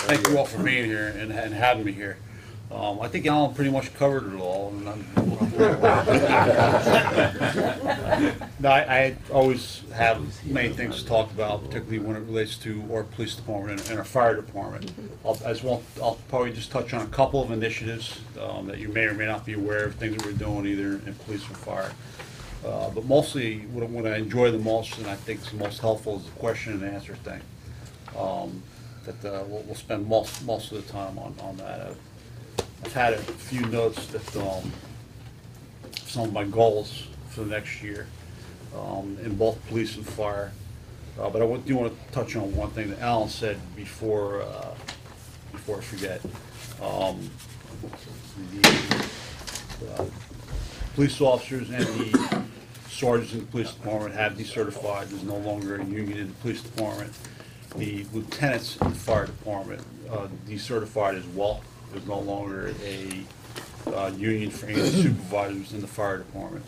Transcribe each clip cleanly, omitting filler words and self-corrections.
Thank you all for being here and having me here. I think Alan pretty much covered it all. And no, I always have many things to talk about, particularly when it relates to our police department and our fire department. I'll probably just touch on a couple of initiatives that you may or may not be aware of, things that we're doing either in police or fire. But mostly, what I enjoy the most and I think is the most helpful is the question and answer thing. We'll spend most of the time on that. I've had a few notes that some of my goals for the next year in both police and fire. But I do want to touch on one thing that Alan said before I forget. The police officers and the sergeants in the police department have decertified. There's no longer a union in the police department. The lieutenants in the fire department decertified as well. There's no longer a union for any of the supervisors in the fire department.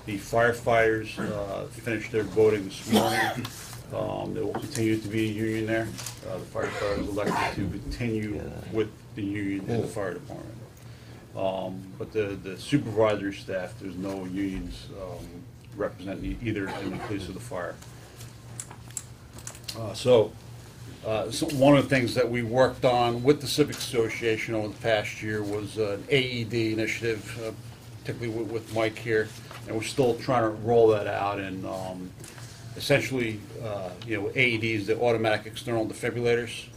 The firefighters finished their voting this morning. There will continue to be a union there. The firefighters elected to continue with the union in the fire department. But the supervisory staff, there's no unions representing either in the police or the fire. So one of the things that we worked on with the Civic Association over the past year was an AED initiative, particularly with Mike here, and we're still trying to roll that out. And essentially, AEDs, the automatic external defibrillators,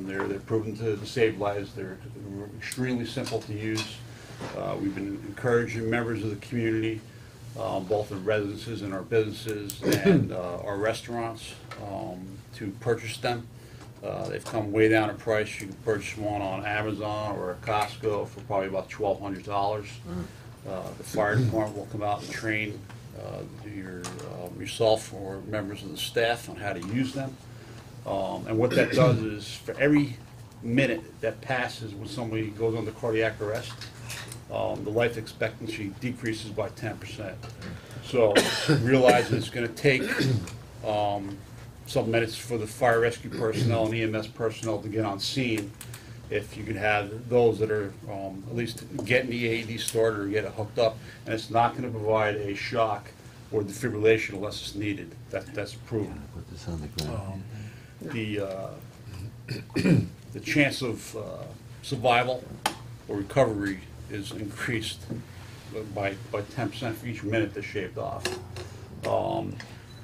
they're proven to save lives. They're extremely simple to use. We've been encouraging members of the community, both the residences and our businesses and our restaurants, to purchase them. They've come way down in price. You can purchase one on Amazon or Costco for probably about $1,200. The fire department will come out and train yourself or members of the staff on how to use them. And what that does is, for every minute that passes when somebody goes under cardiac arrest, the life expectancy decreases by 10%. So realize that it's going to take some minutes for the fire rescue personnel and EMS personnel to get on scene. If you could have those that are at least getting the AED started or get it hooked up, and it's not going to provide a shock or defibrillation unless it's needed. That's proven. Put this on the ground. The chance of survival or recovery is increased by 10% for each minute that's shaved off.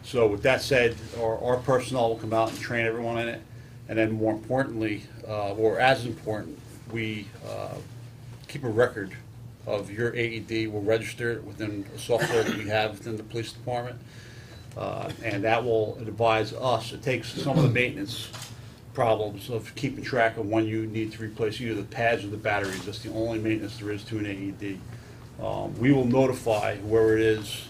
So with that said, our personnel will come out and train everyone in it, and then more importantly, or as important, we keep a record of your AED. We'll register it within a software that we have within the police department, and that will advise us. It takes some of the maintenance problems of keeping track of when you need to replace either the pads or the batteries. That's the only maintenance there is to an AED. We will notify whoever it is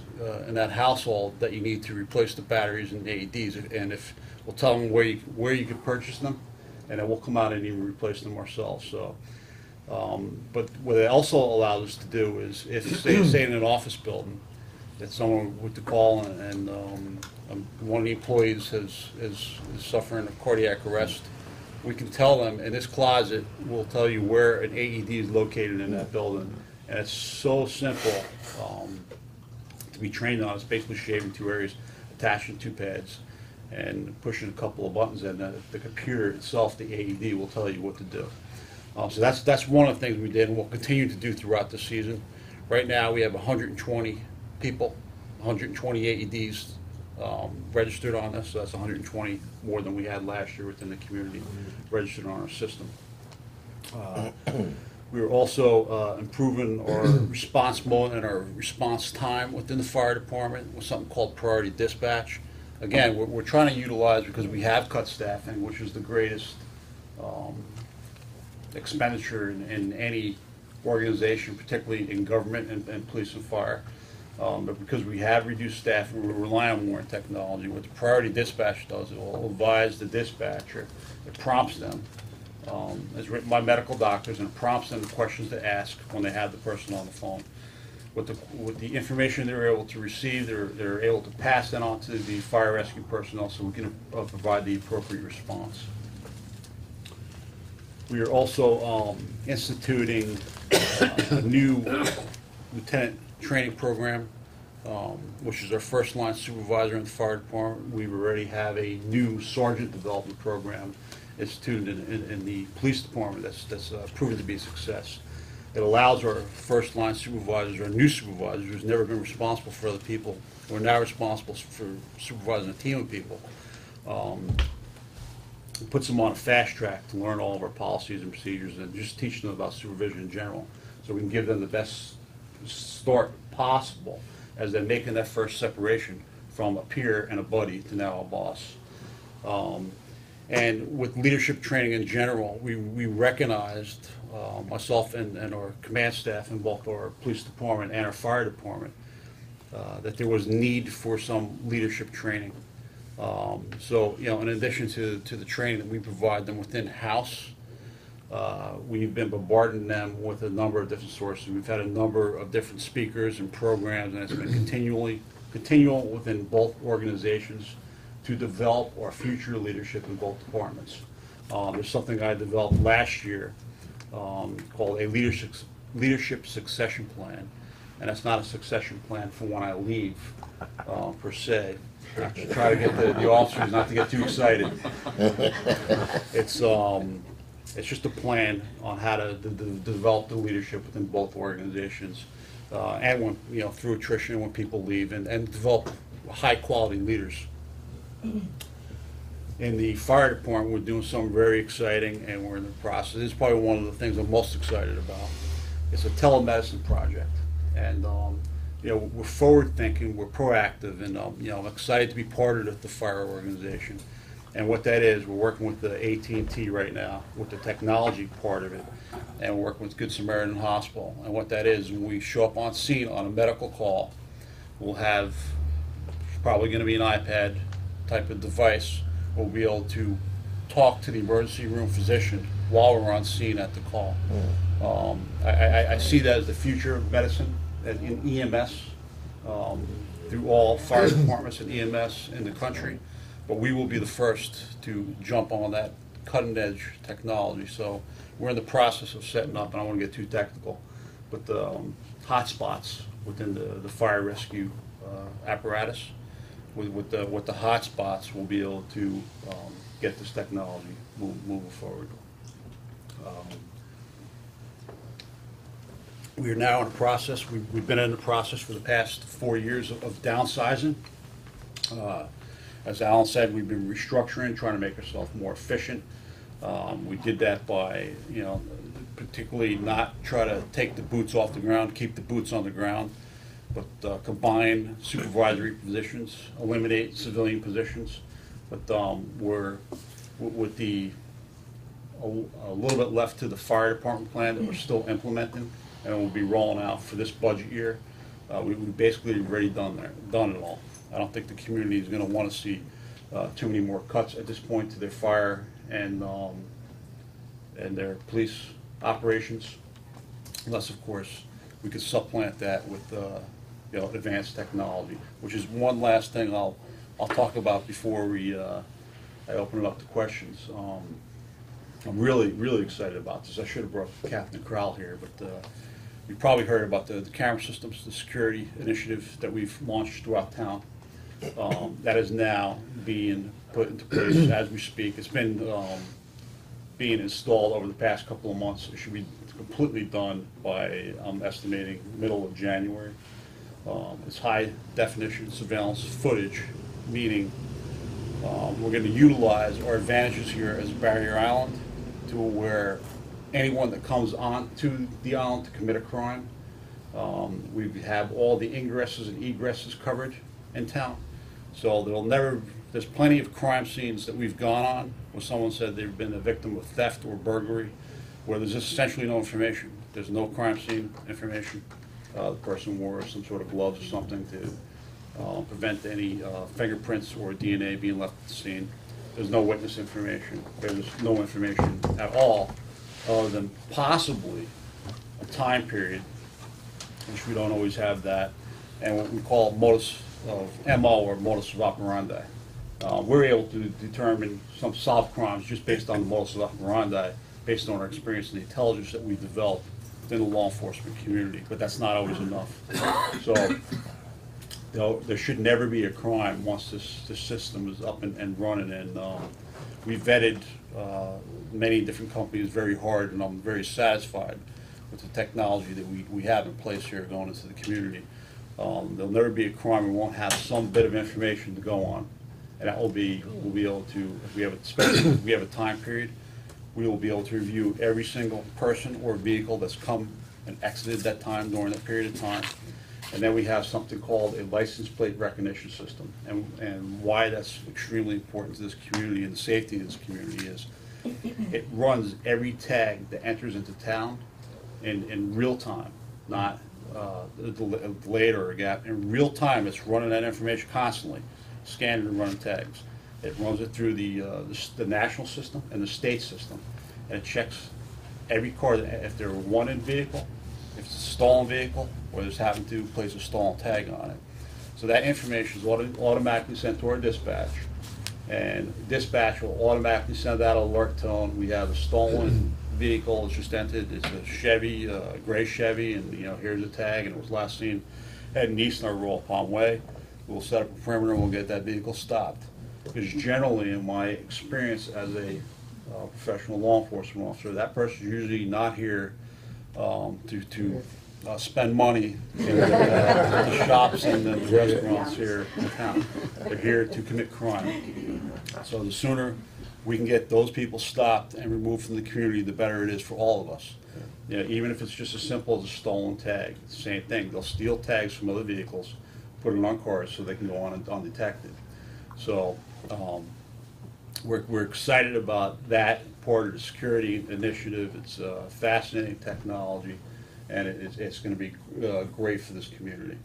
in that household that you need to replace the batteries and AEDs, and if we'll tell them where you can purchase them, and then we'll come out and even replace them ourselves. So, but what it also allows us to do is, if say in an office building, that someone were to call and one of the employees is suffering a cardiac arrest, we can tell them in this closet. We'll tell you where an AED is located in that building, and it's so simple to be trained on. It's basically shaving two areas, attaching two pads, and pushing a couple of buttons, and the computer itself, the AED, will tell you what to do. So that's one of the things we did, and we'll continue to do throughout the season. Right now, we have 120 people, 120 AEDs registered on this, so that's 120 more than we had last year within the community registered on our system. We are also improving our response mode and our response time within the fire department with something called priority dispatch. Again, we're trying to utilize, because we have cut staffing, which is the greatest expenditure in any organization, particularly in government and police and fire. But because we have reduced staff and we're relying on more technology, what the priority dispatch does, it will advise the dispatcher. It prompts them. It's written by medical doctors, and it prompts them the questions to ask when they have the person on the phone. With the information they're able to receive, they're able to pass that on to the fire rescue personnel so we can provide the appropriate response. We are also instituting a new lieutenant training program, which is our first line supervisor in the fire department. We already have a new sergeant development program instituted in the police department that's proven to be a success. It allows our first line supervisors, our new supervisors, who's never been responsible for other people, who are now responsible for supervising a team of people, it puts them on a fast track to learn all of our policies and procedures and just teach them about supervision in general, so we can give them the best start possible as they're making that first separation from a peer and a buddy to now a boss. And with leadership training in general, we recognized, myself and our command staff in both our police department and our fire department, that there was need for some leadership training. So, in addition to the training that we provide them within house, we've been bombarding them with a number of different sources. We've had a number of different speakers and programs, and it's been continual within both organizations to develop our future leadership in both departments. There's something I developed last year called a leadership succession plan, and it's not a succession plan for when I leave per se. I try to get the officers not to get too excited. It's just a plan on how to develop the leadership within both organizations, and when through attrition when people leave, and develop high quality leaders. In the fire department, we're doing something very exciting, and we're in the process. This is probably one of the things I'm most excited about. It's a telemedicine project, and we're forward thinking, we're proactive, and I'm excited to be part of the fire organization. And what that is, we're working with the AT&T right now with the technology part of it, and we're working with Good Samaritan Hospital. And what that is, when we show up on scene on a medical call, we'll have probably going to be an iPad type of device. We'll be able to talk to the emergency room physician while we're on scene at the call. I see that as the future of medicine in EMS, through all fire departments and EMS in the country. But we will be the first to jump on that cutting edge technology. So we're in the process of setting up, and I don't want to get too technical, but the hotspots within the fire rescue apparatus. With the hotspots, we'll be able to get this technology moving forward. We are now in the process. We've been in the process for the past 4 years of downsizing. As Alan said, we've been restructuring, trying to make ourselves more efficient. We did that by, particularly not try to take the boots off the ground, keep the boots on the ground, but combine supervisory positions, eliminate civilian positions. But we're with a little bit left to the fire department plan that we're still implementing, and we'll be rolling out for this budget year. We basically already done it all. I don't think the community is going to want to see too many more cuts at this point to their fire and their police operations, unless, of course, we could supplant that with advanced technology. Which is one last thing I'll talk about before I open it up to questions. I'm really excited about this. I should have brought Captain Crowell here, but you've probably heard about the camera systems, the security initiative that we've launched throughout town. That is now being put into place as we speak. It's been being installed over the past couple of months. It should be completely done by, I'm estimating, middle of January. It's high definition surveillance footage, meaning we're going to utilize our advantages here as Barrier Island to where anyone that comes onto the island to commit a crime, we have all the ingresses and egresses covered in town. So there's plenty of crime scenes that we've gone on where someone said they've been a victim of theft or burglary, where there's essentially no information. There's no crime scene information. The person wore some sort of gloves or something to prevent any fingerprints or DNA being left at the scene. There's no witness information. There's no information at all other than possibly a time period, which we don't always have that, and what we call modus of MO or modus operandi. We're able to determine some solved crimes just based on the modus operandi based on our experience and the intelligence that we've developed within the law enforcement community, but that's not always enough. So there should never be a crime once this system is up and running, and we vetted many different companies very hard, and I'm very satisfied with the technology that we have in place here going into the community. There'll never be a crime we won't have some bit of information to go on, and that will be, we'll be able to, if we have a time period, we will be able to review every single person or vehicle that's come and exited that time during that period of time. And then we have something called a license plate recognition system. And why that's extremely important to this community and the safety of this community is it runs every tag that enters into town in real time, not delayed or a gap. In real time, it's running that information constantly, scanning and running tags. It runs it through the national system and the state system, and it checks every car, if they're a wanted vehicle, if it's a stolen vehicle, or there's happened to place a stolen tag on it. So that information is automatically sent to our dispatch, and dispatch will automatically send out an alert tone. We have a stolen vehicle, it's just entered, it's a Chevy, a gray Chevy, and here's the tag, and it was last seen heading east on our Royal Palm Way. We'll set up a perimeter and we'll get that vehicle stopped. Because generally, in my experience as a professional law enforcement officer, that person's usually not here to spend money in the shops and the restaurants here in town. They're here to commit crime. So the sooner we can get those people stopped and removed from the community, the better it is for all of us. Even if it's just as simple as a stolen tag, same thing. They'll steal tags from other vehicles, put it on cars so they can go on undetected. So we're excited about that part of the security initiative. It's fascinating technology, and it's going to be great for this community.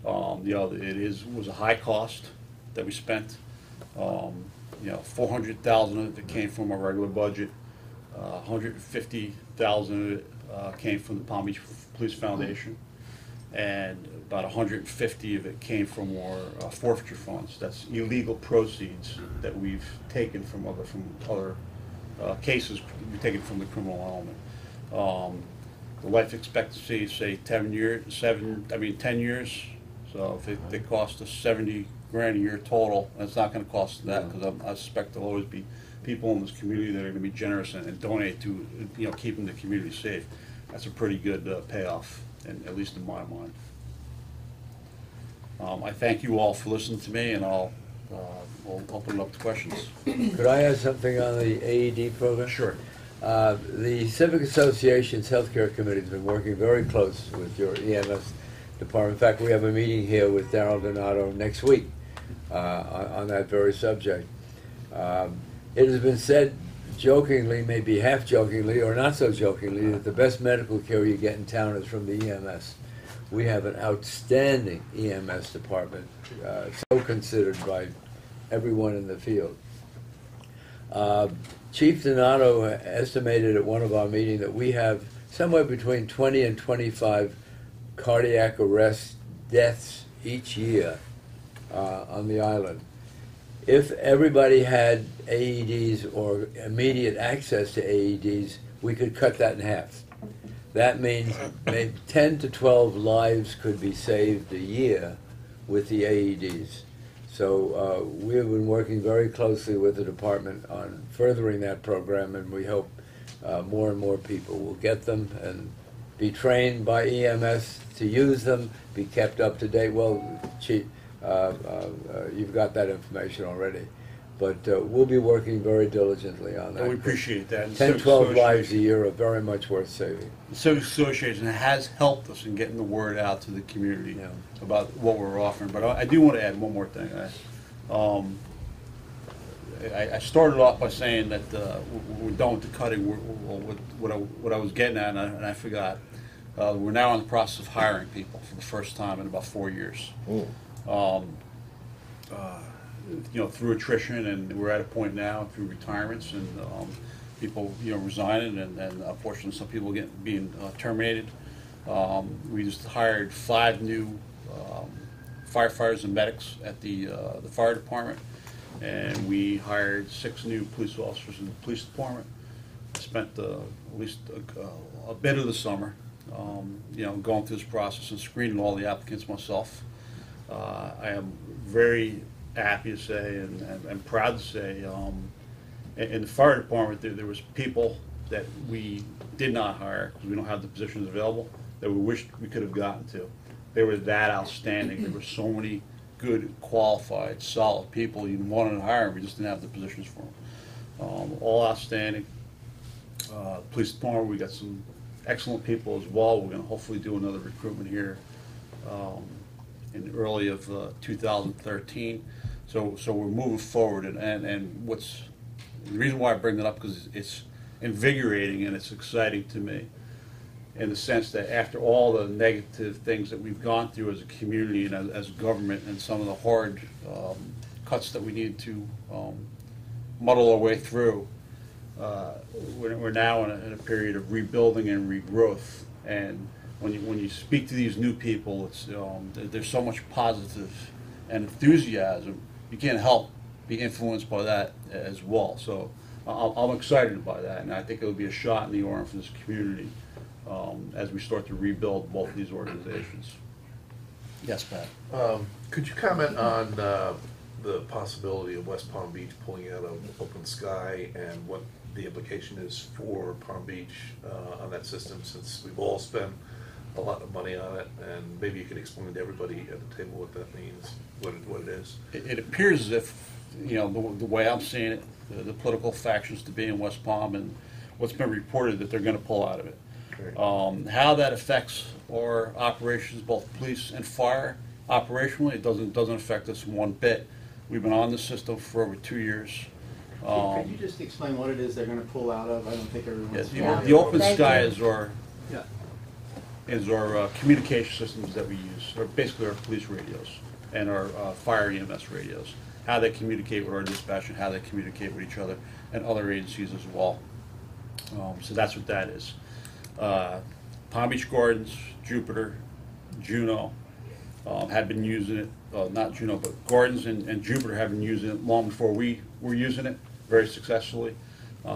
It was a high cost that we spent. $400,000 of it came from our regular budget. $150,000 of it came from the Palm Beach Police Foundation, and about 150 of it came from our forfeiture funds. That's illegal proceeds that we've taken from other cases. We've taken from the criminal element. The life expectancy, say 10 years. So if it costs us 70 grand a year total, and it's not going to cost that, because I suspect there'll always be people in this community that are going to be generous and donate to keeping the community safe. That's a pretty good payoff, at least in my mind. I thank you all for listening to me, and we'll open it up to questions. Could I add something on the AED program? Sure. The Civic Association's Healthcare Committee has been working very close with your EMS department. In fact, we have a meeting here with Darrell Donato next week on that very subject. It has been said jokingly, maybe half jokingly or not so jokingly, that the best medical care you get in town is from the EMS. We have an outstanding EMS department, so considered by everyone in the field. Chief Donato estimated at one of our meetings that we have somewhere between 20 and 25 cardiac arrest deaths each year on the island. If everybody had AEDs or immediate access to AEDs, we could cut that in half. That means maybe 10 to 12 lives could be saved a year with the AEDs. So we have been working very closely with the department on furthering that program, and we hope more and more people will get them and be trained by EMS to use them, be kept up to date. Well, Chief, you've got that information already. But we'll be working very diligently on that. And we appreciate that. 10, 12 lives a year are very much worth saving. The Civic Association has helped us in getting the word out to the community about what we're offering. But I do want to add one more thing. I started off by saying that we're done with the cutting. What I was getting at, and I forgot. We're now in the process of hiring people for the first time in about 4 years. Through attrition, and we're at a point now through retirements and people, resigning, and unfortunately some people being terminated. We just hired 5 new firefighters and medics at the fire department, and we hired 6 new police officers in the police department. spent at least a bit of the summer, going through this process and screening all the applicants myself. I am very happy to say and proud to say, in the fire department, there was people that we did not hire because we don't have the positions available that we wished we could have gotten to. They were that outstanding. There were so many good, qualified, solid people. You wanted to hire them, we just didn't have the positions for them. All outstanding. Police department, we got some excellent people as well. We're going to hopefully do another recruitment here in early of 2013. So we're moving forward, and what's the reason why I bring that up, because it's invigorating and it's exciting to me, in the sense that after all the negative things that we've gone through as a community and as a government, and some of the hard cuts that we need to muddle our way through, we're now in a period of rebuilding and regrowth. And when you speak to these new people, it's there's so much positive and enthusiasm. You can't help be influenced by that as well. So I'm excited by that, and I think it'll be a shot in the arm for this community as we start to rebuild both of these organizations. Yes, Pat. Could you comment on the possibility of West Palm Beach pulling out of Open Sky, and what the implication is for Palm Beach on that system, since we've all spent a lot of money on it? And maybe you could explain to everybody at the table what that means, what it is. It appears as if, the way I'm seeing it, the political factions to be in West Palm, and what's been reported that they're going to pull out of it. Okay. How that affects our operations, both police and fire, operationally, it doesn't affect us one bit. We've been on the system for over 2 years. Could you just explain what it is they're going to pull out of? I don't think everyone's familiar. The Open Thank Sky you. is our communication systems that we use, or basically our police radios and our fire EMS radios. How they communicate with our dispatch and how they communicate with each other and other agencies as well. So that's what that is. Palm Beach Gardens, Jupiter, Juneau had been using it, not Juneau, but Gardens and Jupiter have been using it long before we were using it very successfully.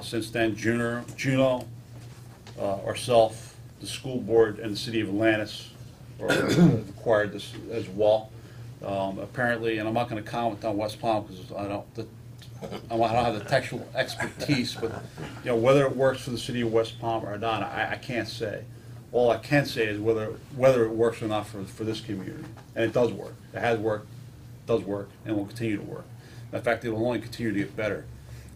Since then, Juneau, ourselves, the school board, and the city of Atlantis acquired this as well. Apparently, and I'm not going to comment on West Palm because I don't have the technical expertise, but whether it works for the city of West Palm or not, I can't say. All I can say is whether it works or not for this community, and it does work. It has worked, does work, and will continue to work. In fact, it will only continue to get better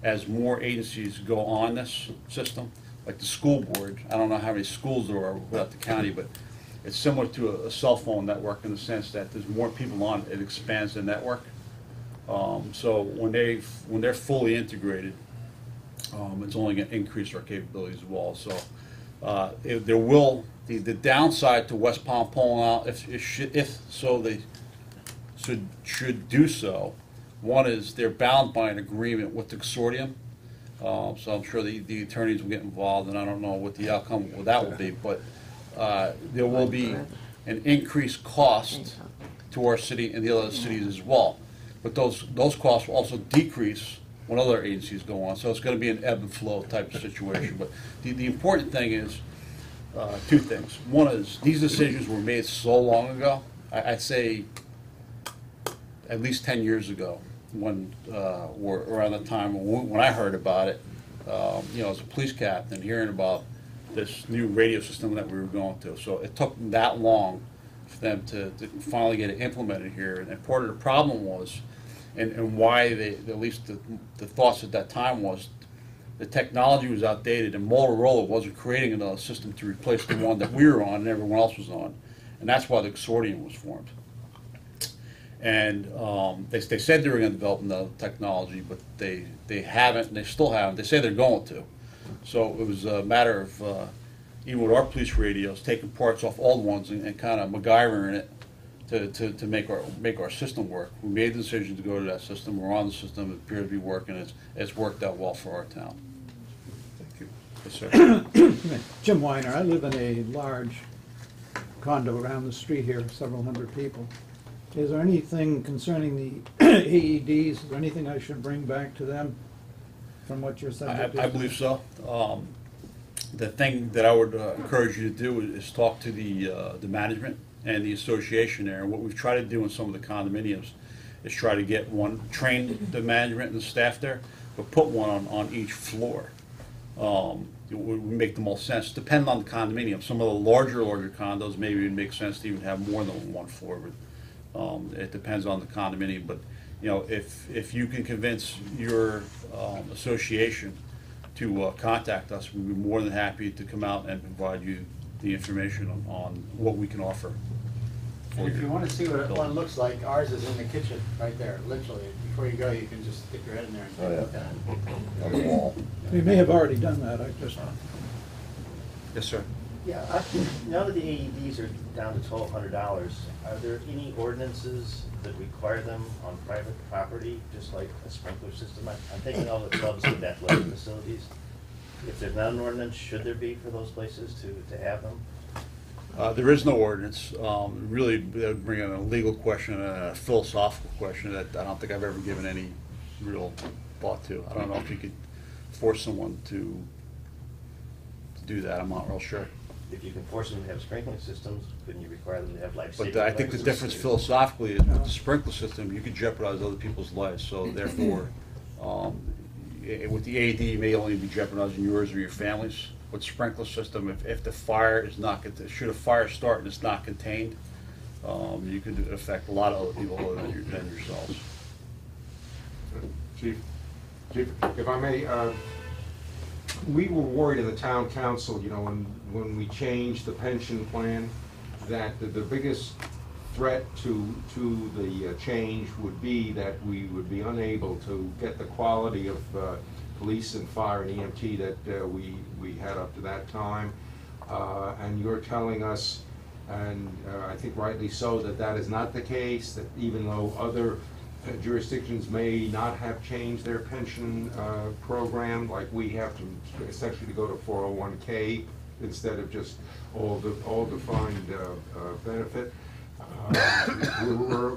as more agencies go on this system. Like the school board, I don't know how many schools there are without the county, but it's similar to a cell phone network in the sense that there's more people on it, it expands the network. So when they're fully integrated, it's only going to increase our capabilities as well. So there will the downside to West Palm pulling out, if so they should do so. One is they're bound by an agreement with the consortium. So I'm sure the attorneys will get involved, and I don't know what the outcome of that will be, but there will be an increased cost to our city and the other cities as well. But those costs will also decrease when other agencies go on. So it's going to be an ebb and flow type of situation. But the important thing is two things. One is these decisions were made so long ago. I'd say at least 10 years ago, when or around the time when I heard about it, as a police captain, hearing about this new radio system that we were going to. So it took that long for them to finally get it implemented here. And part of the problem was, and why at least the thoughts at that time was, the technology was outdated and Motorola wasn't creating another system to replace the one that we were on and everyone else was on. And that's why the consortium was formed. And they said they were going to develop another technology, but they haven't, and they still haven't. They say they're going to. So it was a matter of, even with our police radios, taking parts off old ones and kind of MacGyvering it to make our system work. We made the decision to go to that system. We're on the system. It appears to be working. It's worked out well for our town. Thank you. Yes, sir. Jim Weiner. I live in a large condo around the street here, several hundred people. Is there anything concerning the AEDs? Is there anything I should bring back to them from what you're subject to? I believe so. the thing that I would encourage you to do is talk to the management and the association there. And what we've tried to do in some of the condominiums is try to get one, train the management and the staff there, but put one on each floor. It would make the most sense, depending on the condominium. Some of the larger condos, maybe it would make sense to even have more than one floor, but it depends on the condominium. But, you know, if you can convince your association to contact us, we'd be more than happy to come out and provide you the information on what we can offer. And if you want to see what one looks like, ours is in the kitchen, right there, literally. Before you go, you can just stick your head in there and take a look at it. On the wall. We may have already done that, I just, Yes, sir. Yeah, now that the AEDs are down to $1,200, are there any ordinances that require them on private property, just like a sprinkler system? I'm thinking all the clubs with athletic facilities. If there's not an ordinance, should there be for those places to have them? There is no ordinance. Really, that would bring in a legal question and a philosophical question that I don't think I've ever given any real thought to. I don't know if you could force someone to do that. I'm not real sure. If you can force them to have sprinkling systems, couldn't you require them to have life safety? But I think the difference philosophically is with the sprinkler system, you could jeopardize other people's lives. So therefore, with the AED, you may only be jeopardizing yours or your family's. With sprinkler system, if the fire is not, should a fire start and it's not contained, you could affect a lot of other people other than yourselves. Chief, if I may, we were worried in the town council, you know, when we changed the pension plan, that the biggest threat to the change would be that we would be unable to get the quality of police and fire and EMT that we had up to that time. And you're telling us, and I think rightly so, that that is not the case, that even though other jurisdictions may not have changed their pension program, like we have to essentially go to 401k instead of just all defined benefit.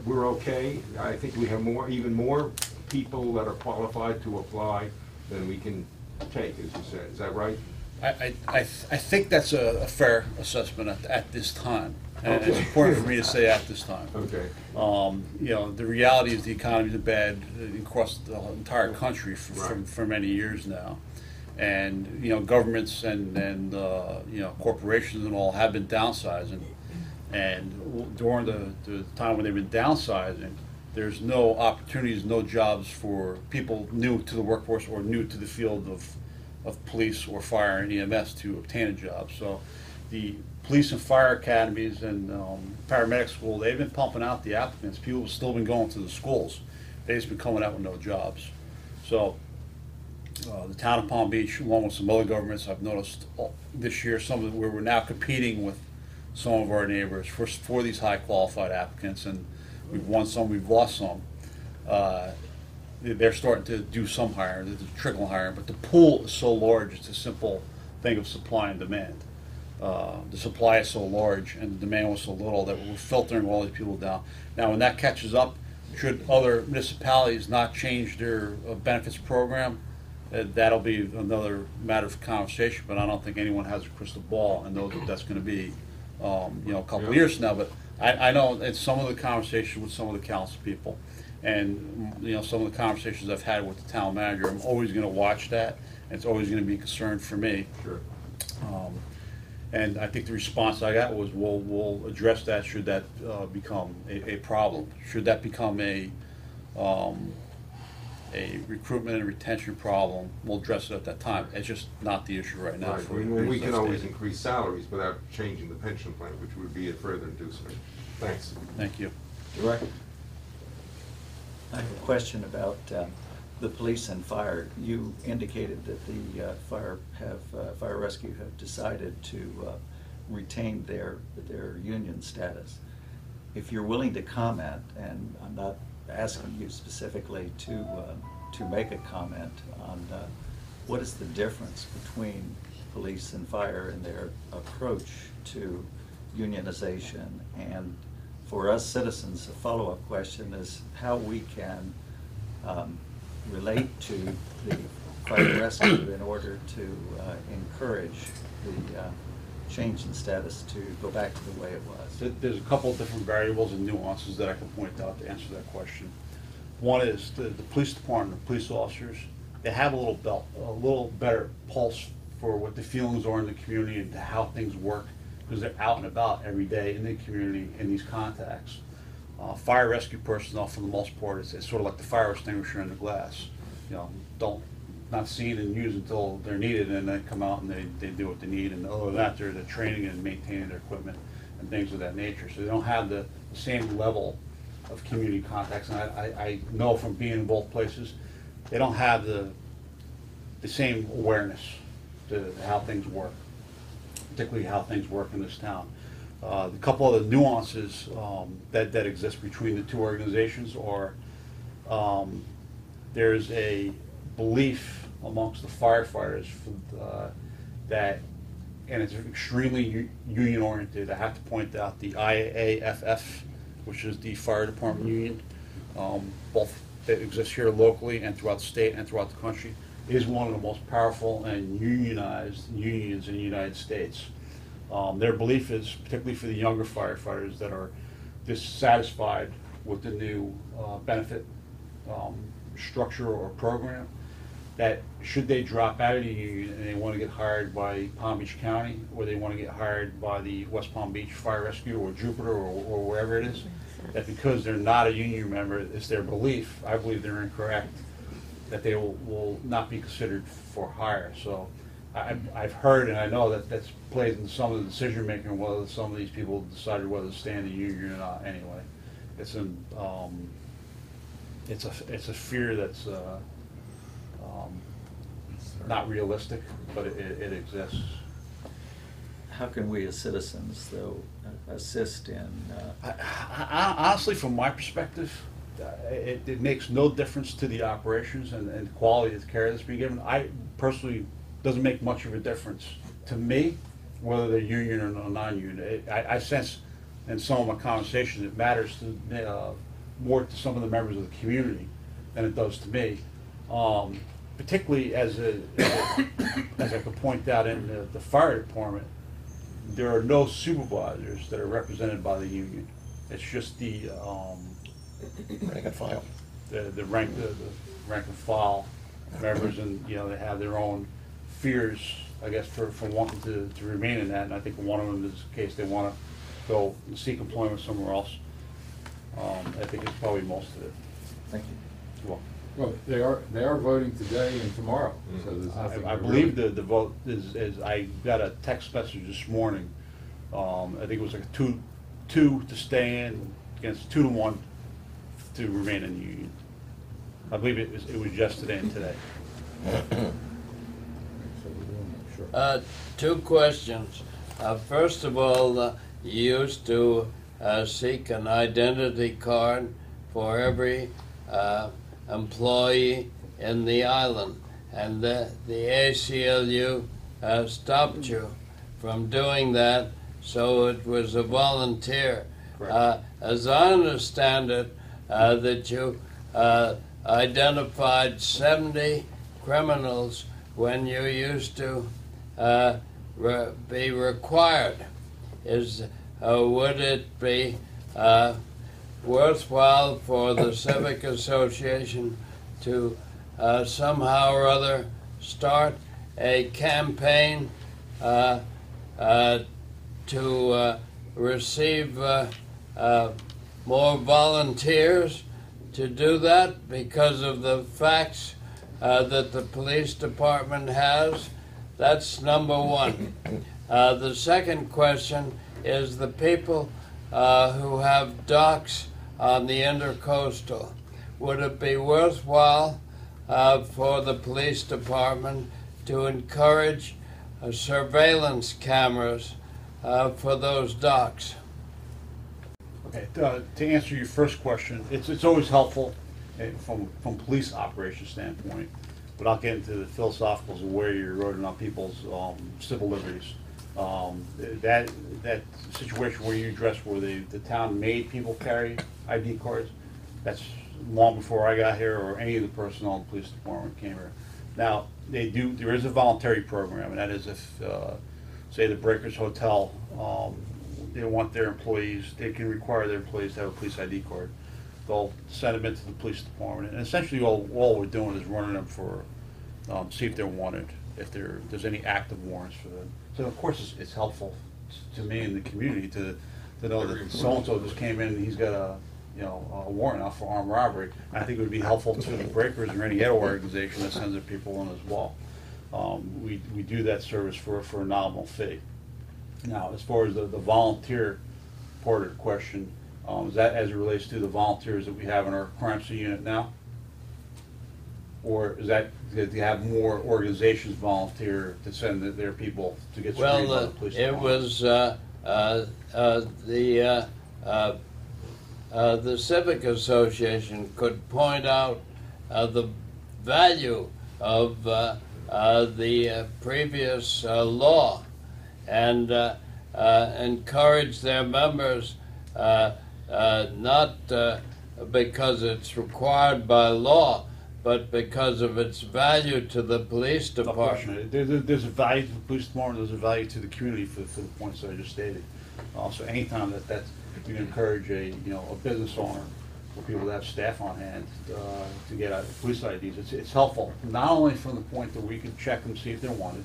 We're okay. I think we have even more people that are qualified to apply than we can take, as you said. Is that right? I think that's a fair assessment at this time. And Okay. it's important for me to say at this time. Okay. You know, the reality is the economy's bad across the entire country Right. for many years now. And, you know, governments and you know, corporations and all have been downsizing. And during the time when they've been downsizing, there's no opportunities, no jobs for people new to the workforce or new to the field of police or fire and EMS to obtain a job. So the police and fire academies and paramedic school, they've been pumping out the applicants. People have still been going to the schools. They've just been coming out with no jobs. So the town of Palm Beach, along with some other governments, I've noticed this year, where we're now competing with some of our neighbors for these high qualified applicants, and we've won some, we've lost some. They're starting to do some hiring, there's trickle hiring, but the pool is so large, it's a simple thing of supply and demand. The supply is so large and the demand was so little that we're filtering all these people down. Now, when that catches up, should other municipalities not change their benefits program, that'll be another matter of conversation, but I don't think anyone has a crystal ball and knows what that's gonna be, you know, a couple of years from now. But I know in some of the conversations with some of the council people, and, you know, some of the conversations I've had with the town manager, I'm always gonna watch that, and it's always gonna be a concern for me. Sure. And I think the response I got was, we'll address that should that become a problem. Should that become a recruitment and retention problem, we'll address it at that time. It's just not the issue right now. Right. for We reasons can I always stated. increase salaries without changing the pension plan, which would be a further inducement. Thanks. Thank you. Director? I have a question about the police and fire. You indicated that the fire rescue have decided to retain their union status. If you're willing to comment, and I'm not asking you specifically to make a comment on what is the difference between police and fire in their approach to unionization, and for us citizens, a follow-up question is how we can relate to the fire rescue in order to encourage the change in status to go back to the way it was? There's a couple of different variables and nuances that I can point out to answer that question. One is the police department, the police officers, they have a little better pulse for what the feelings are in the community and how things work, because they're out and about every day in the community in these contacts. Fire rescue personnel, for the most part, it's sort of like the fire extinguisher in the glass. You know, not seen and used until they're needed, and then come out and they do what they need. And other than that, they're training and maintaining their equipment and things of that nature. So they don't have the same level of community contacts. And I know from being in both places, they don't have the same awareness to how things work, particularly how things work in this town. The couple of the nuances that exist between the two organizations are there's a belief amongst the firefighters that, and it's extremely union oriented. I have to point out the IAFF, which is the fire department union, both that exists here locally and throughout the state and throughout the country, is one of the most powerful and unionized unions in the United States. Their belief is, particularly for the younger firefighters that are dissatisfied with the new benefit structure or program, that should they drop out of the union and they want to get hired by Palm Beach County, or they want to get hired by the West Palm Beach Fire Rescue or Jupiter or wherever it is, that because they're not a union member, it's their belief, I believe they're incorrect, that they will not be considered for hire. So I've heard, and I know that that's plays into some of the decision making, whether some of these people decided whether to stay in the union or not. Anyway, it's a fear that's not realistic, but it exists. How can we as citizens, though, assist in? Honestly, from my perspective, it makes no difference to the operations and the quality of the care that's being given. I personally, doesn't make much of a difference to me whether they're union or non-union. I sense in some of my conversations it matters to more to some of the members of the community than it does to me. Particularly as I could point out in the fire department, there are no supervisors that are represented by the union. It's just the Rank and file. the rank and file members, and they have their own fears, I guess, for wanting to remain in that. And I think one of them is the case they want to go and seek employment somewhere else. I think it's probably most of it. Thank you. Well, Well, they are voting today and tomorrow, so there's nothing. I believe the vote is I got a text message this morning. I think it was like 2 to stay in against 2 to 1 to remain in the union. I believe it was yesterday and today. So we're doing that, sure. 2 questions. First of all, you used to seek an identity card for every employee in the island, and the ACLU stopped you from doing that, so it was a volunteer. As I understand it, that you identified 70 criminals when you used to be required. Would it be worthwhile for the Civic Association to somehow or other start a campaign to receive more volunteers to do that because of the facts that the police department has? That's number 1. The second question is the people who have docks on the intercoastal. Would it be worthwhile for the police department to encourage surveillance cameras for those docks? Okay, to answer your first question, it's always helpful from police operations standpoint, but I'll get into the philosophicals of where you're eroding on people's civil liberties. That situation where you addressed where the town made people carry ID cards, that's long before I got here or any of the personnel in the police department came here. Now, there is a voluntary program, and that is if, say, the Breakers Hotel, they want their employees, they can require their employees to have a police ID card. They'll send them into the police department, and essentially all we're doing is running them for, see if they're wanted, if there's any active warrants for them. So of course, it's helpful to me and the community to know that so-and-so just came in and he's got a warrant out for armed robbery. And I think it would be helpful to the Breakers or any other organization that sends their people in as well. We do that service for a nominal fee. Now, as far as the volunteer part of the question, is that as it relates to the volunteers that we have in our crime scene unit now? Or is that, do you have more organizations volunteer to send their people to get screened by the police It department? was the Civic Association could point out the value of the previous law and encourage their members not because it's required by law, but because of its value to the police No department. question. There's a value to the police department, there's a value to the community for the points that I just stated. So anytime that's, you encourage a business owner or people that have staff on hand to get police IDs, it's helpful, not only from the point that we can check them, see if they're wanted,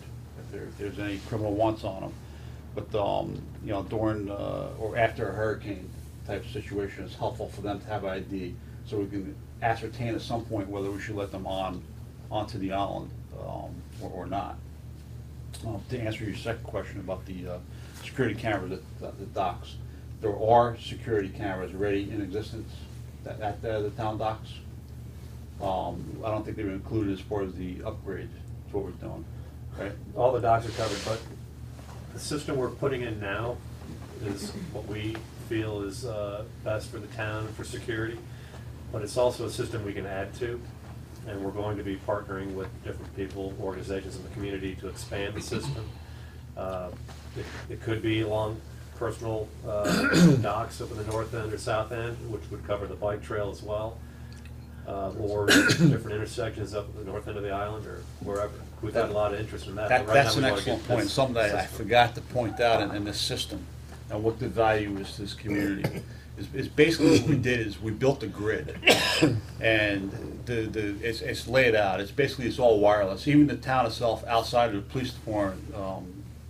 if there's any criminal wants on them, but during or after a hurricane type of situation, it's helpful for them to have ID, so we can ascertain at some point whether we should let them onto the island or not. To answer your second question about the security cameras at the docks, there are security cameras already in existence at the town docks. I don't think they were included as part of the upgrade to what we're doing, right? All the docks are covered, but the system we're putting in now is what we feel is best for the town and for security, but it's also a system we can add to, and we're going to be partnering with different people, organizations in the community to expand the system. It could be along personal docks up in the north end or south end, which would cover the bike trail as well, or different intersections up at the north end of the island or wherever. We've had a lot of interest in that. but right That's now an we wanna excellent get point, this something that I system. forgot to point out in this system, and what the value is to this community. Is basically what we did is we built a grid, and it's laid out. It's all wireless. Even the town itself, outside of the police department,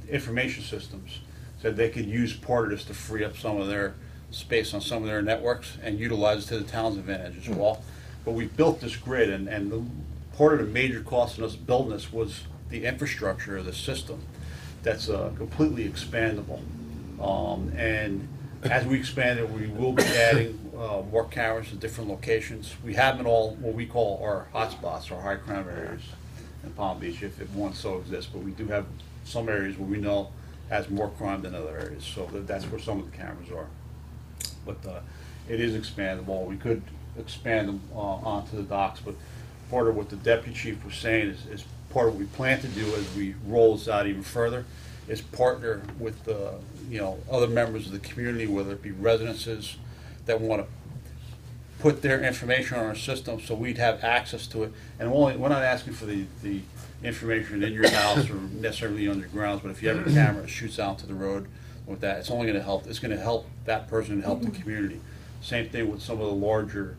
information systems said they could use part of this to free up some of their space on some of their networks and utilize it to the town's advantage as well. But we built this grid, and part of the major cost in us building this was the infrastructure of the system that's completely expandable. And as we expand it, we will be adding more cameras to different locations. We have in all what we call our hotspots, our high crime areas in Palm Beach, if one so exists. But we do have some areas where we know has more crime than other areas, so that's where some of the cameras are. But it is expandable. We could expand them onto the docks, but part of what the deputy chief was saying is part of what we plan to do as we roll this out even further is partner with other members of the community, whether it be residences that want to put their information on our system so we'd have access to it. And we're not asking for the information in your house or necessarily on your grounds, but if you have a camera that shoots out to the road with that, it's only going to help. It's going to help that person and help the community. Same thing with some of the larger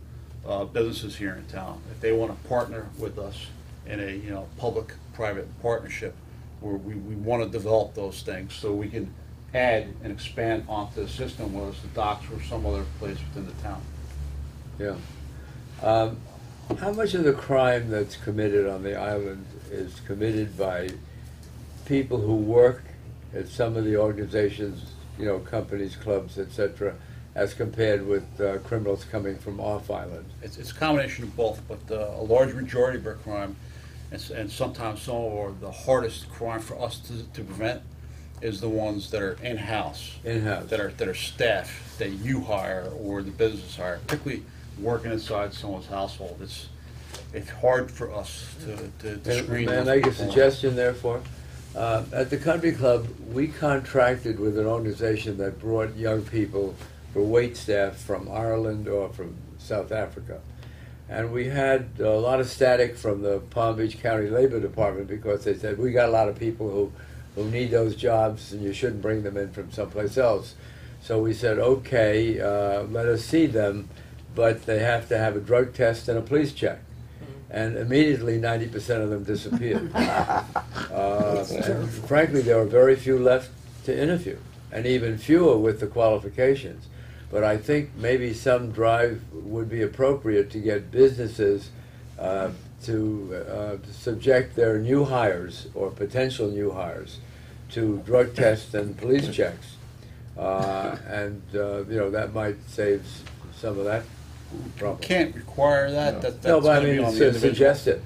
businesses here in town. If they want to partner with us in a public-private partnership, where we want to develop those things so we can add and expand onto the system, whether it's the docks or some other place within the town. Yeah. How much of the crime that's committed on the island is committed by people who work at some of the organizations, companies, clubs, etc., as compared with criminals coming from off island? It's a combination of both, but a large majority of our crime, and sometimes some of the hardest crime for us to prevent, is the ones that are in-house. In-house. That are staff that you hire or the business hire, particularly working inside someone's household. It's hard for us to screen. May I those make a people. suggestion, therefore? At the country club, we contracted with an organization that brought young people for wait staff from Ireland or from South Africa. And we had a lot of static from the Palm Beach County Labor Department because they said, we got a lot of people who need those jobs and you shouldn't bring them in from someplace else. So we said, okay, let us see them, but they have to have a drug test and a police check. And immediately 90% of them disappeared. And frankly, there were very few left to interview, and even fewer with the qualifications. But I think maybe some drive would be appropriate to get businesses to subject their new hires or potential new hires to drug tests and police checks. And you know, that might save some of that problem. Can't require that. That's No, but I gonna be mean, on the individual. suggest it.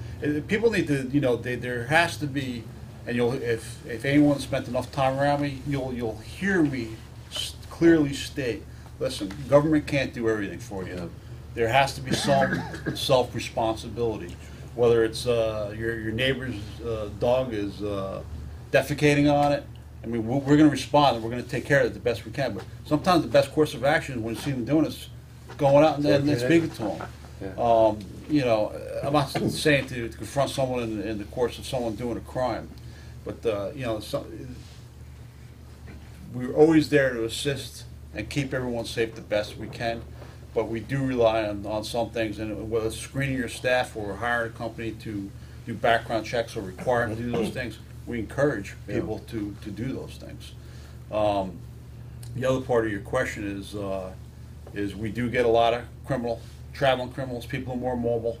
People need to, you know, there has to be, and if anyone spent enough time around me, you'll hear me clearly state, listen, government can't do everything for you. There has to be some self-responsibility. Whether it's your neighbor's dog is defecating on it, I mean, we're going to respond and we're going to take care of it the best we can. But sometimes the best course of action is when you see them doing this, going out and speaking to them. Yeah. You know, I'm not saying to confront someone in the course of someone doing a crime, but you know, we're always there to assist and keep everyone safe the best we can. But we do rely on some things, and whether it's screening your staff or hiring a company to do background checks or require them to do those things, we encourage people to do those things. The other part of your question is we do get a lot of traveling criminals, people who are more mobile.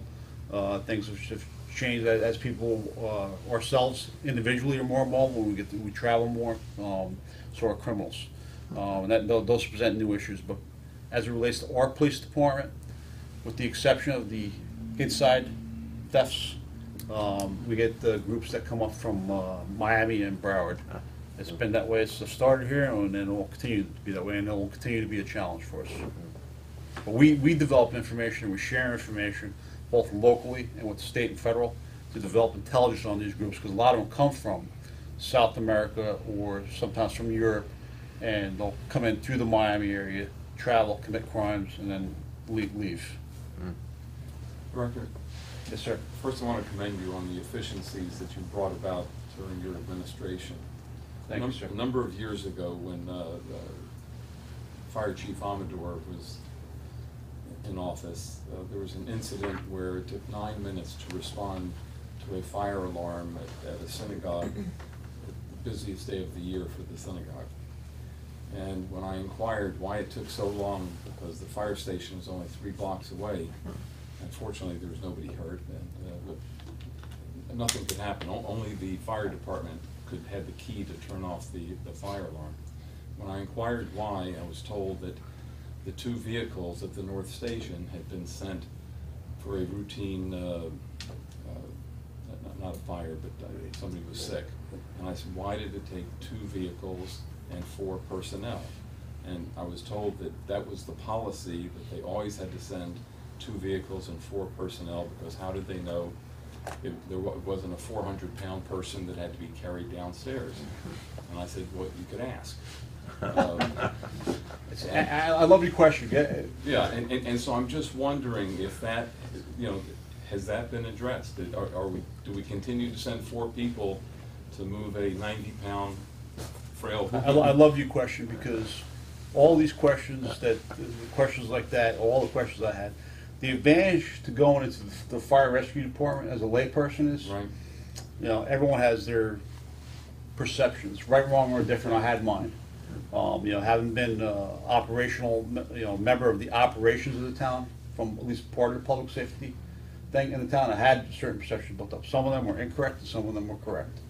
Things have changed as people ourselves individually are more mobile. We travel more, so are criminals, and those present new issues. But as it relates to our police department, with the exception of the inside thefts, we get groups that come up from Miami and Broward. It's been that way. It's started here, and then it will continue to be that way, and it will continue to be a challenge for us. But we develop information, we share information, both locally and with the state and federal, to develop intelligence on these groups, because a lot of them come from South America or sometimes from Europe, and they'll come in through the Miami area, travel, commit crimes, and then leave. Director, Yes, sir. first I want to commend you on the efficiencies that you brought about during your administration. Thank you, sir. A number of years ago, when Fire Chief Amador was in office, there was an incident where it took 9 minutes to respond to a fire alarm at a synagogue, the busiest day of the year for the synagogue. And when I inquired why it took so long, because the fire station was only 3 blocks away, unfortunately there was nobody hurt, and nothing could happen. Only the fire department could have the key to turn off the fire alarm. When I inquired why, I was told that the 2 vehicles at the North Station had been sent for a routine, not a fire, but somebody was sick. And I said, why did it take 2 vehicles and 4 personnel? And I was told that that was the policy, that they always had to send 2 vehicles and 4 personnel, because how did they know there wasn't a 400-pound person that had to be carried downstairs? And I said, well, you could ask. I love your question. Yeah, and so I'm just wondering if that, you know, has that been addressed? Do we continue to send 4 people to move a 90-pound frail? I love your question, because all these questions questions like that, all the questions I had, the advantage to going into the fire rescue department as a layperson is, Right. you know, everyone has their perceptions, right, wrong, or different. I had mine. You know, having been operational, you know, member of the operations of the town, from at least part of the public safety thing in the town, I had certain perceptions built up. Some of them were incorrect, and some of them were correct.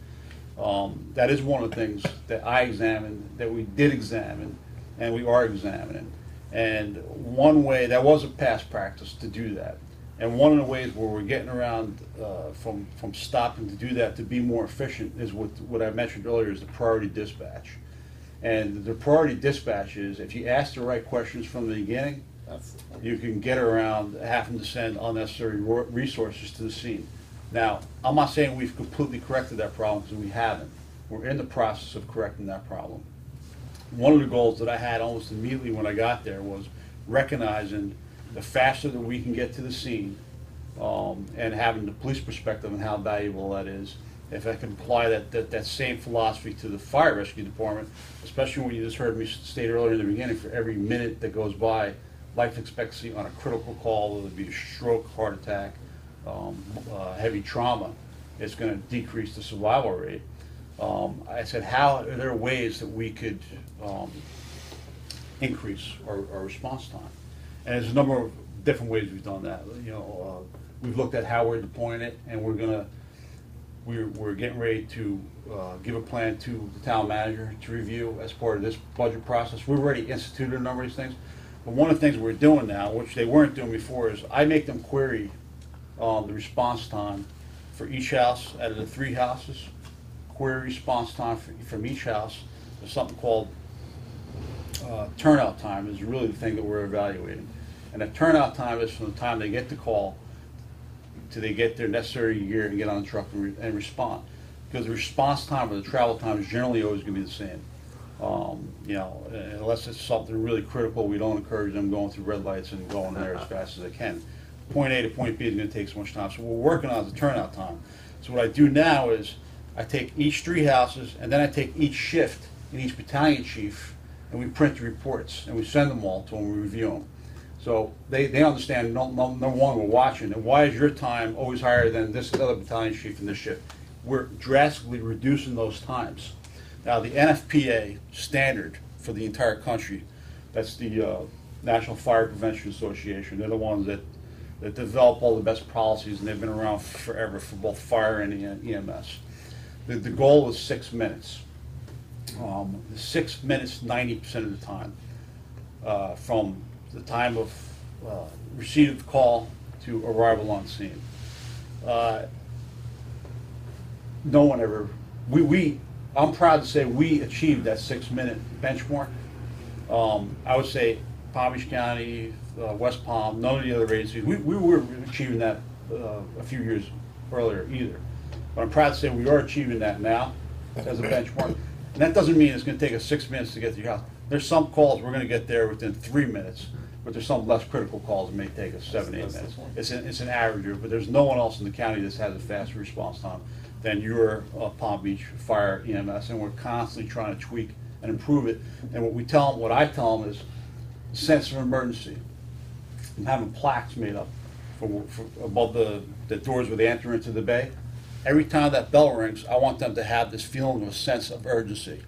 That is one of the things that I examined, that we did examine, and we are examining. And one way, that was a past practice to do that. And one of the ways where we're getting around from stopping to do that to be more efficient is what I mentioned earlier, is the priority dispatch. And the priority dispatch is, if you ask the right questions from the beginning, you can get around having to send unnecessary resources to the scene. Now, I'm not saying we've completely corrected that problem, because we haven't. We're in the process of correcting that problem. One of the goals that I had almost immediately when I got there was recognizing the faster that we can get to the scene, and having the police perspective on how valuable that is. If I can apply that same philosophy to the fire rescue department, especially when you just heard me state earlier in the beginning, for every minute that goes by, life expectancy on a critical call, whether it be a stroke, heart attack, heavy trauma, it's going to decrease the survival rate. I said, how are there ways that we could increase our response time? And there's a number of different ways we've done that. We've looked at how we're deploying it, and we're getting ready to give a plan to the town manager to review as part of this budget process. We've already instituted a number of these things, but one of the things we're doing now, which they weren't doing before, is I make them query the response time for each house out of the 3 houses. Query response time from each house. There's something called turnout time is really the thing that we're evaluating. And the turnout time is from the time they get the call till they get their necessary gear and get on the truck and respond. Because the response time or the travel time is generally always going to be the same. Unless it's something really critical, we don't encourage them going through red lights and going there as fast as they can. Point A to point B is going to take so much time. So what we're working on is the turnout time. So what I do now is I take each 3 houses, and then I take each shift and each battalion chief, and we print the reports, and we send them all to them, we review them. So they understand, number one, we're watching, and why is your time always higher than this other battalion chief in this shift? We're drastically reducing those times. Now, the NFPA standard for the entire country, that's the National Fire Prevention Association. They're the ones that develop all the best policies, and they've been around forever for both fire and EMS. The goal is 6 minutes. 6 minutes 90% of the time, from the time of receipt of the call to arrival on scene. No one ever, I'm proud to say we achieved that 6-minute benchmark. I would say Palm Beach County, West Palm, none of the other agencies, we were achieving that a few years earlier either. But I'm proud to say we are achieving that now as a benchmark. And that doesn't mean it's going to take us 6 minutes to get to your house. There's some calls we're going to get there within 3 minutes, but there's some less critical calls that may take us 7, 8 minutes. It's an average, but there's no one else in the county that has a faster response time than your Palm Beach Fire EMS, and we're constantly trying to tweak and improve it. And what I tell them is sense of emergency. I'm having plaques made up for above the doors where they enter into the bay. Every time that bell rings, I want them to have this feeling of a sense of urgency.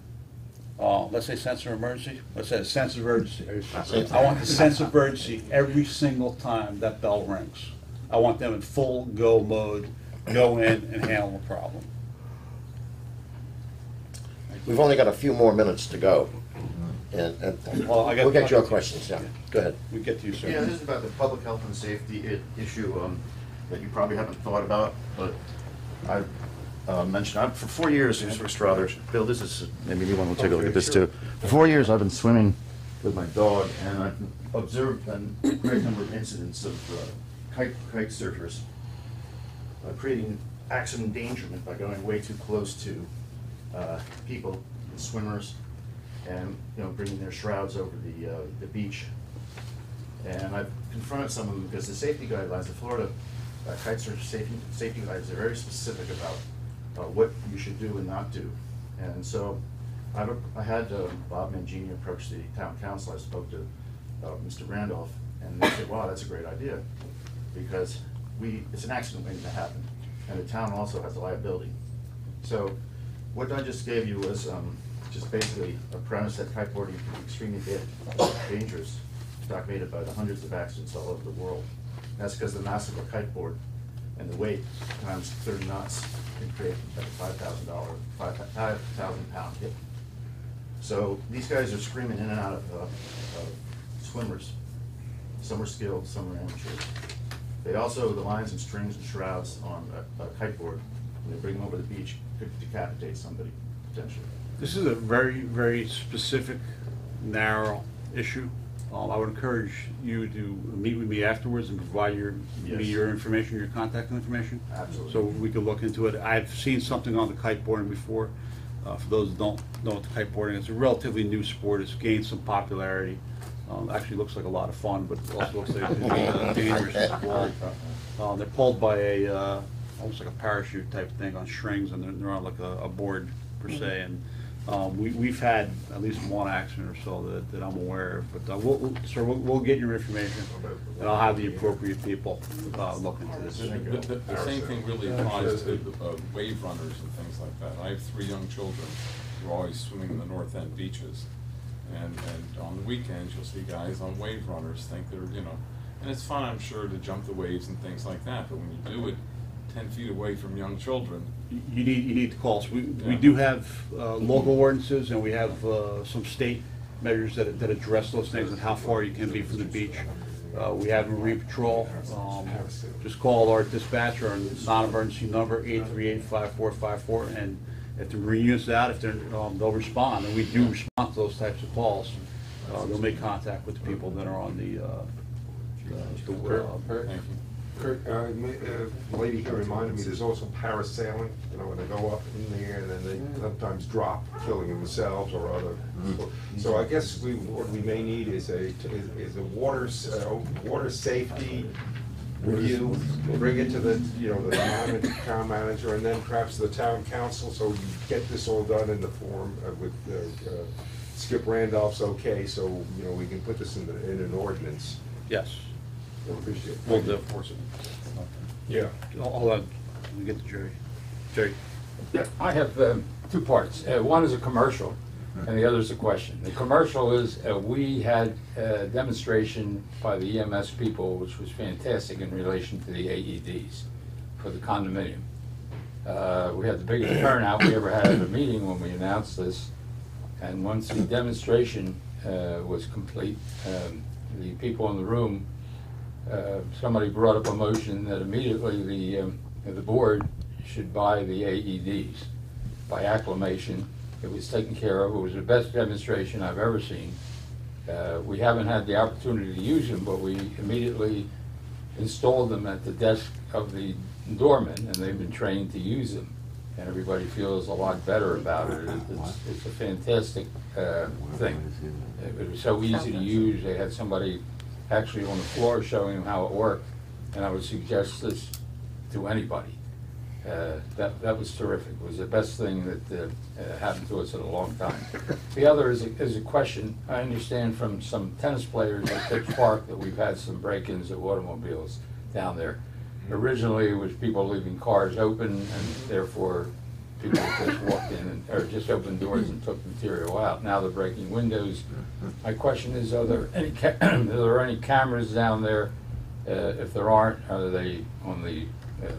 Let's say sense of emergency. Let's say a sense of urgency. I want the sense of urgency every single time that bell rings. I want them in full go mode, go in and handle the problem. We've only got a few more minutes to go. And Well, we'll get your questions, yeah. Go ahead. We get to you, sir. Yeah, this is about the public health and safety issue that you probably haven't thought about, but I've mentioned, for 4 years, here's for Strothers. Bill, this is, maybe you want to take a look at this too. For 4 years, I've been swimming with my dog, and I've observed a great number of incidents of kite surfers creating accident endangerment by going way too close to people, swimmers, and bringing their shrouds over the beach. And I've confronted some of them because the safety guidelines, the Florida kite surf safety guidelines, are very specific about what you should do and not do. And so I had Bob Mangini approach the town council. I spoke to Mr. Randolph, and they said, wow, that's a great idea, because it's an accident waiting to happen, and the town also has a liability. So what I just gave you was just basically a premise that kiteboarding can be extremely dangerous, documented by the hundreds of accidents all over the world. That's because the mass of a kiteboard and the weight times 30 knots can create like a 5,000 pound hit. So these guys are screaming in and out of swimmers. Some are skilled, some are amateurs. They also, the lines and strings and shrouds on a kiteboard, when they bring them over the beach, could decapitate somebody, potentially. This is a very, very specific, narrow issue. I would encourage you to meet with me afterwards and provide me your information, your contact information. Absolutely. So we could look into it. I've seen something on the kiteboarding before. For those that don't know what the kiteboarding is, it's a relatively new sport. It's gained some popularity. Actually looks like a lot of fun, but also looks like it could be dangerous as well. They're pulled by a, almost like a parachute type thing on strings, and they're on like a board per se. And we've had at least one accident or so that I'm aware of. But we'll get your information, and I'll have the appropriate people look into this. The same thing really applies to wave runners and things like that. I have 3 young children who are always swimming in the North End beaches. And on the weekends, you'll see guys on wave runners think they're, and it's fun, I'm sure, to jump the waves and things like that, but when you do it 10 feet away from young children. You need to call us. We do have local ordinances, and we have some state measures that address those things and how far you can be from the beach. We have Marine Patrol. Just call our dispatcher, our non-emergency number, 838-5454, and if the Marine unit's out, if they're, they'll respond, and we do respond to those types of calls. They'll make contact with the people that are on the Kirk, the lady here reminded me, there's also parasailing, when they go up in the air and then they sometimes drop, killing themselves or other people. So I guess what we may need is a water safety review, bring it to the town manager, and then perhaps the town council, so you get this all done in the form with Skip Randolph's okay, so we can put this in an ordinance. Yes. I appreciate it. We'll do. Yeah. Hold on, let me get to Jerry. Jerry? Yeah, I have 2 parts. One is a commercial, and the other is a question. The commercial is we had a demonstration by the EMS people, which was fantastic in relation to the AEDs for the condominium. We had the biggest turnout we ever had at a meeting when we announced this, and once the demonstration was complete, the people in the room, somebody brought up a motion that immediately the board should buy the AEDs by acclamation. It was taken care of. It was the best demonstration I've ever seen. We haven't had the opportunity to use them, but we immediately installed them at the desk of the doorman, and they've been trained to use them. And everybody feels a lot better about it. It's a fantastic thing. It was so easy to use. They had somebody actually on the floor showing them how it worked, and I would suggest this to anybody. That was terrific. It was the best thing that happened to us in a long time. The other is a question. I understand from some tennis players at Pitch Park that we've had some break-ins of automobiles down there. Originally, it was people leaving cars open, and therefore people just walked in or just opened doors and took material out. Now they're breaking windows. My question is, are there any cameras down there? If there aren't, are they on the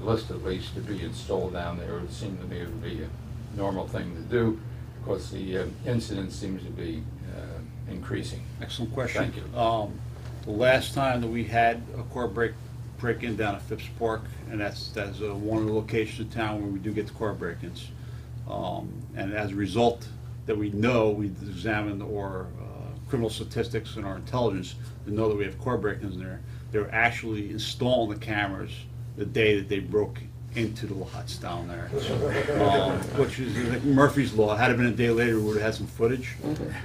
list at least to be installed down there? It would seem to me it would be a normal thing to do, because the incidence seems to be increasing. Excellent question. Thank you. The last time that we had a car break-in down at Phipps Park, and that's one of the locations in town where we do get the car break-ins. And as a result that we know, we examined our criminal statistics and our intelligence to know that we have car break-ins there. They're actually installing the cameras the day that they broke into the lots down there, which is like Murphy's Law. Had it been a day later, we would have had some footage.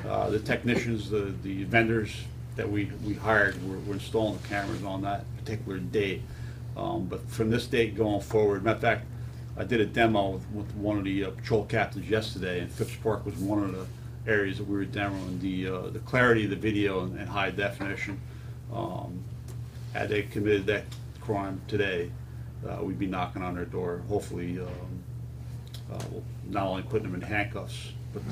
The technicians, the vendors that we hired were installing the cameras on that particular date. But from this date going forward, matter of fact, I did a demo with one of the patrol captains yesterday, and Phipps Park was one of the areas that we were demoing. The clarity of the video and high definition. Had they committed that crime today, we'd be knocking on their door, hopefully not only putting them in handcuffs, but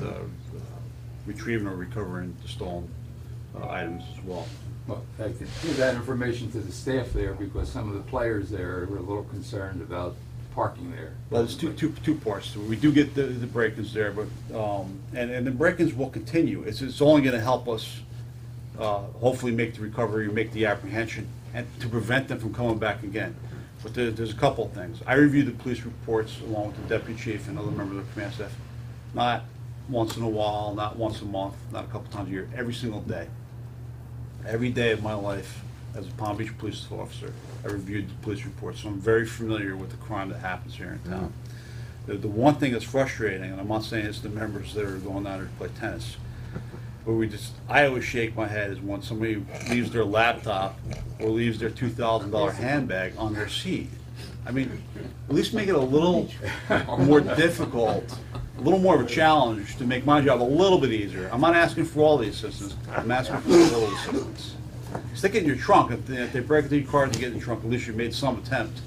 retrieving or recovering the stolen items as well. Well, I could give that information to the staff there, because some of the players there were a little concerned about parking there. Well, there's two parts to it. We do get the break-ins there, but and the break-ins will continue. It's only going to help us hopefully make the recovery, make the apprehension, and to prevent them from coming back again. But there's a couple of things. I review the police reports along with the deputy chief and other members of the command staff, not once in a while, not once a month, not a couple times a year, every single day. Every day of my life as a Palm Beach police officer, I reviewed the police reports, so I'm very familiar with the crime that happens here in town. The one thing that's frustrating, and I'm not saying it's the members that are going down there to play tennis, where I always shake my head is when somebody leaves their laptop or leaves their $2,000 handbag on their seat. I mean, at least make it a little more difficult, a little more of a challenge to make my job a little bit easier. I'm not asking for all the assistance, I'm asking for a little assistance. Stick it in your trunk. If they break into your car to get in the trunk, at least you made some attempt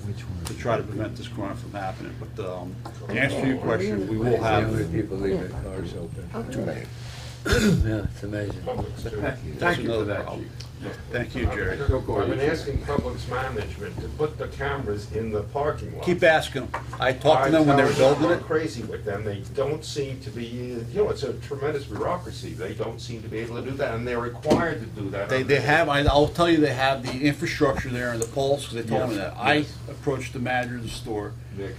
to try to prevent this crime from happening. But to answer your question, we will How have. many people leave their cars open? Too many. Yeah, it's amazing. Thank you for another that, problem. Chief. Thank you, Jerry. I've been asking Public Management to put the cameras in the parking lot. Keep asking them. I talked to them when they were building it. Crazy with them. They don't seem to be, you know, it's a tremendous bureaucracy. They don't seem to be able to do that, and they're required to do that. They have, I'll tell you, they have the infrastructure there and the poles, because they told me Yes, that. I yes. approached the manager of the store, Nick.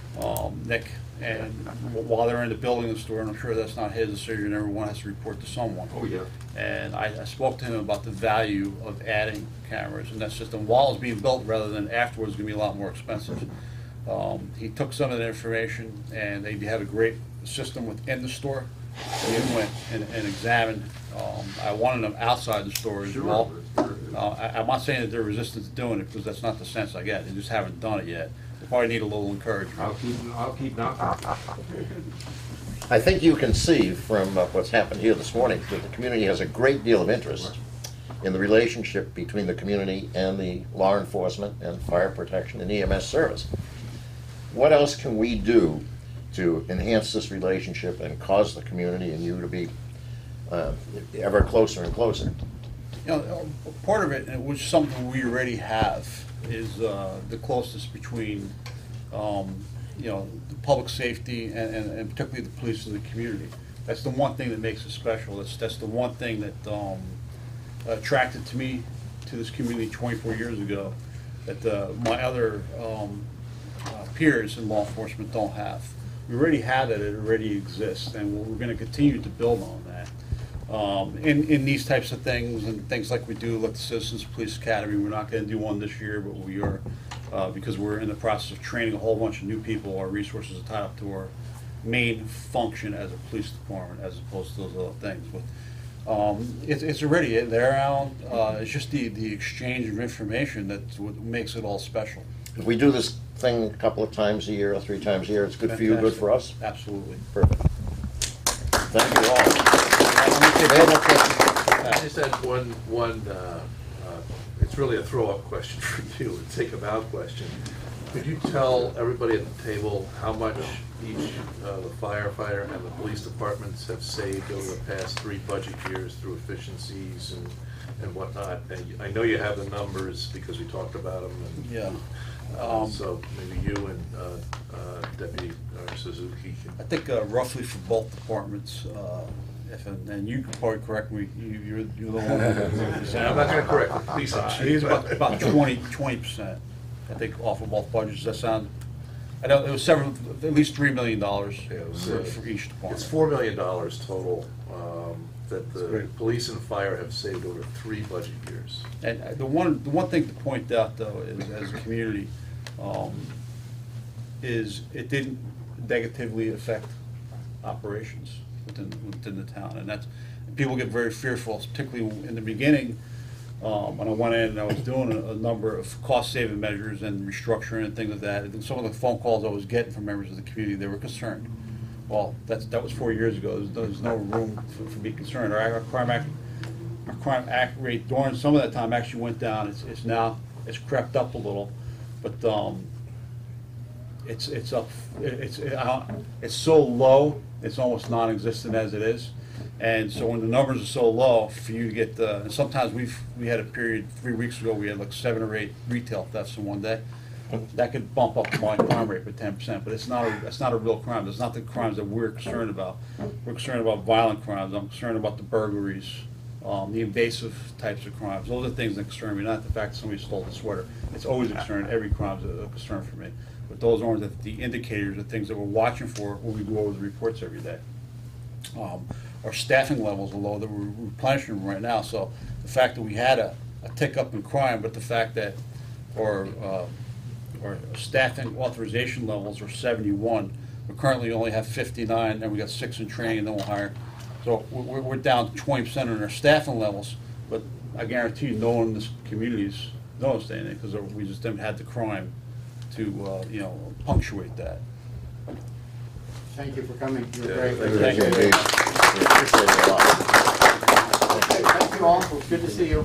Nick, and while they're in the building of the store, and I'm sure that's not his decision, everyone has to report to someone. Oh, yeah. And I spoke to him about the value of adding cameras in that system while it's being built, rather than afterwards, it's gonna be a lot more expensive. He took some of that information, and they have a great system within the store. He went and examined. I wanted them outside the store as well. I'm not saying that they're resistant to doing it, because that's not the sense I get. They just haven't done it yet. They probably need a little encouragement. I'll keep knocking. I think you can see from what's happened here this morning that the community has a great deal of interest in the relationship between the community and the law enforcement and fire protection and EMS service. What else can we do to enhance this relationship and cause the community and you to be ever closer and closer? You know, part of it, which is something we already have, is the closeness between, you know, the public safety and particularly the police and the community. That's the one thing that makes it special. That's the one thing that attracted to me to this community 24 years ago that my other peers in law enforcement don't have. We already have it already exists, and we're going to continue to build on that. In these types of things, and things like we do like the Citizens Police Academy, we're not going to do one this year, but we are, because we're in the process of training a whole bunch of new people. Our resources are tied up to our main function as a police department, as opposed to those other things. But it's already there, Alan. It's just the exchange of information that's what makes it all special. If we do this thing a couple of times a year or 3 times a year, it's good for you, good for us? Absolutely. Perfect. Thank you all. I just had one, it's really a throw-up question for you, a take-them-out question. Could you tell everybody at the table how much each the firefighter and the police departments have saved over the past 3 budget years through efficiencies and whatnot? And I know you have the numbers because we talked about them. And, Yeah. So maybe you and Deputy Suzuki can. I think roughly for both departments, and you can probably correct me, you're the one. I'm not gonna correct you, please. I think it's about 20%, I think, off of both budgets. Does that sound? I know it was at least $3 million for each department. It's $4 million total that the great. police and fire have saved over 3 budget years. And the one thing to point out, though, is as a community, is it didn't negatively affect operations within the town, and that's, people get very fearful, particularly in the beginning. When I went in and I was doing a number of cost-saving measures and restructuring and things like that, and some of the phone calls I was getting from members of the community, they were concerned. Well, that was 4 years ago. There's no room for being concerned. Our crime act rate during some of that time actually went down. It's crept up a little, but it's up. It's so low. It's almost non-existent as it is. And so when the numbers are so low, for you to get and sometimes we had a period 3 weeks ago, we had like 7 or 8 retail thefts in one day. That could bump up my crime rate by 10%, but it's not a real crime. It's not the crimes that we're concerned about. We're concerned about violent crimes. I'm concerned about the burglaries, the invasive types of crimes. Those are things that concern me, not the fact that somebody stole the sweater. It's always a concern. Every crime's a concern for me. But those aren't the indicators, the things that we're watching for when we go over the reports every day. Our staffing levels are low, that we're replenishing them right now. So the fact that we had a tick up in crime, but the fact that our staffing authorization levels are 71, we currently only have 59, and we got 6 in training, and then we'll hire So we're down to 20% on our staffing levels, but I guarantee you, no one in this community's noticed anything, because we just haven't had the crime to, punctuate that. Thank you for coming. You were Yeah, very good. Thank you. Indeed. We appreciate it a lot. Thank you all. It was good to see you.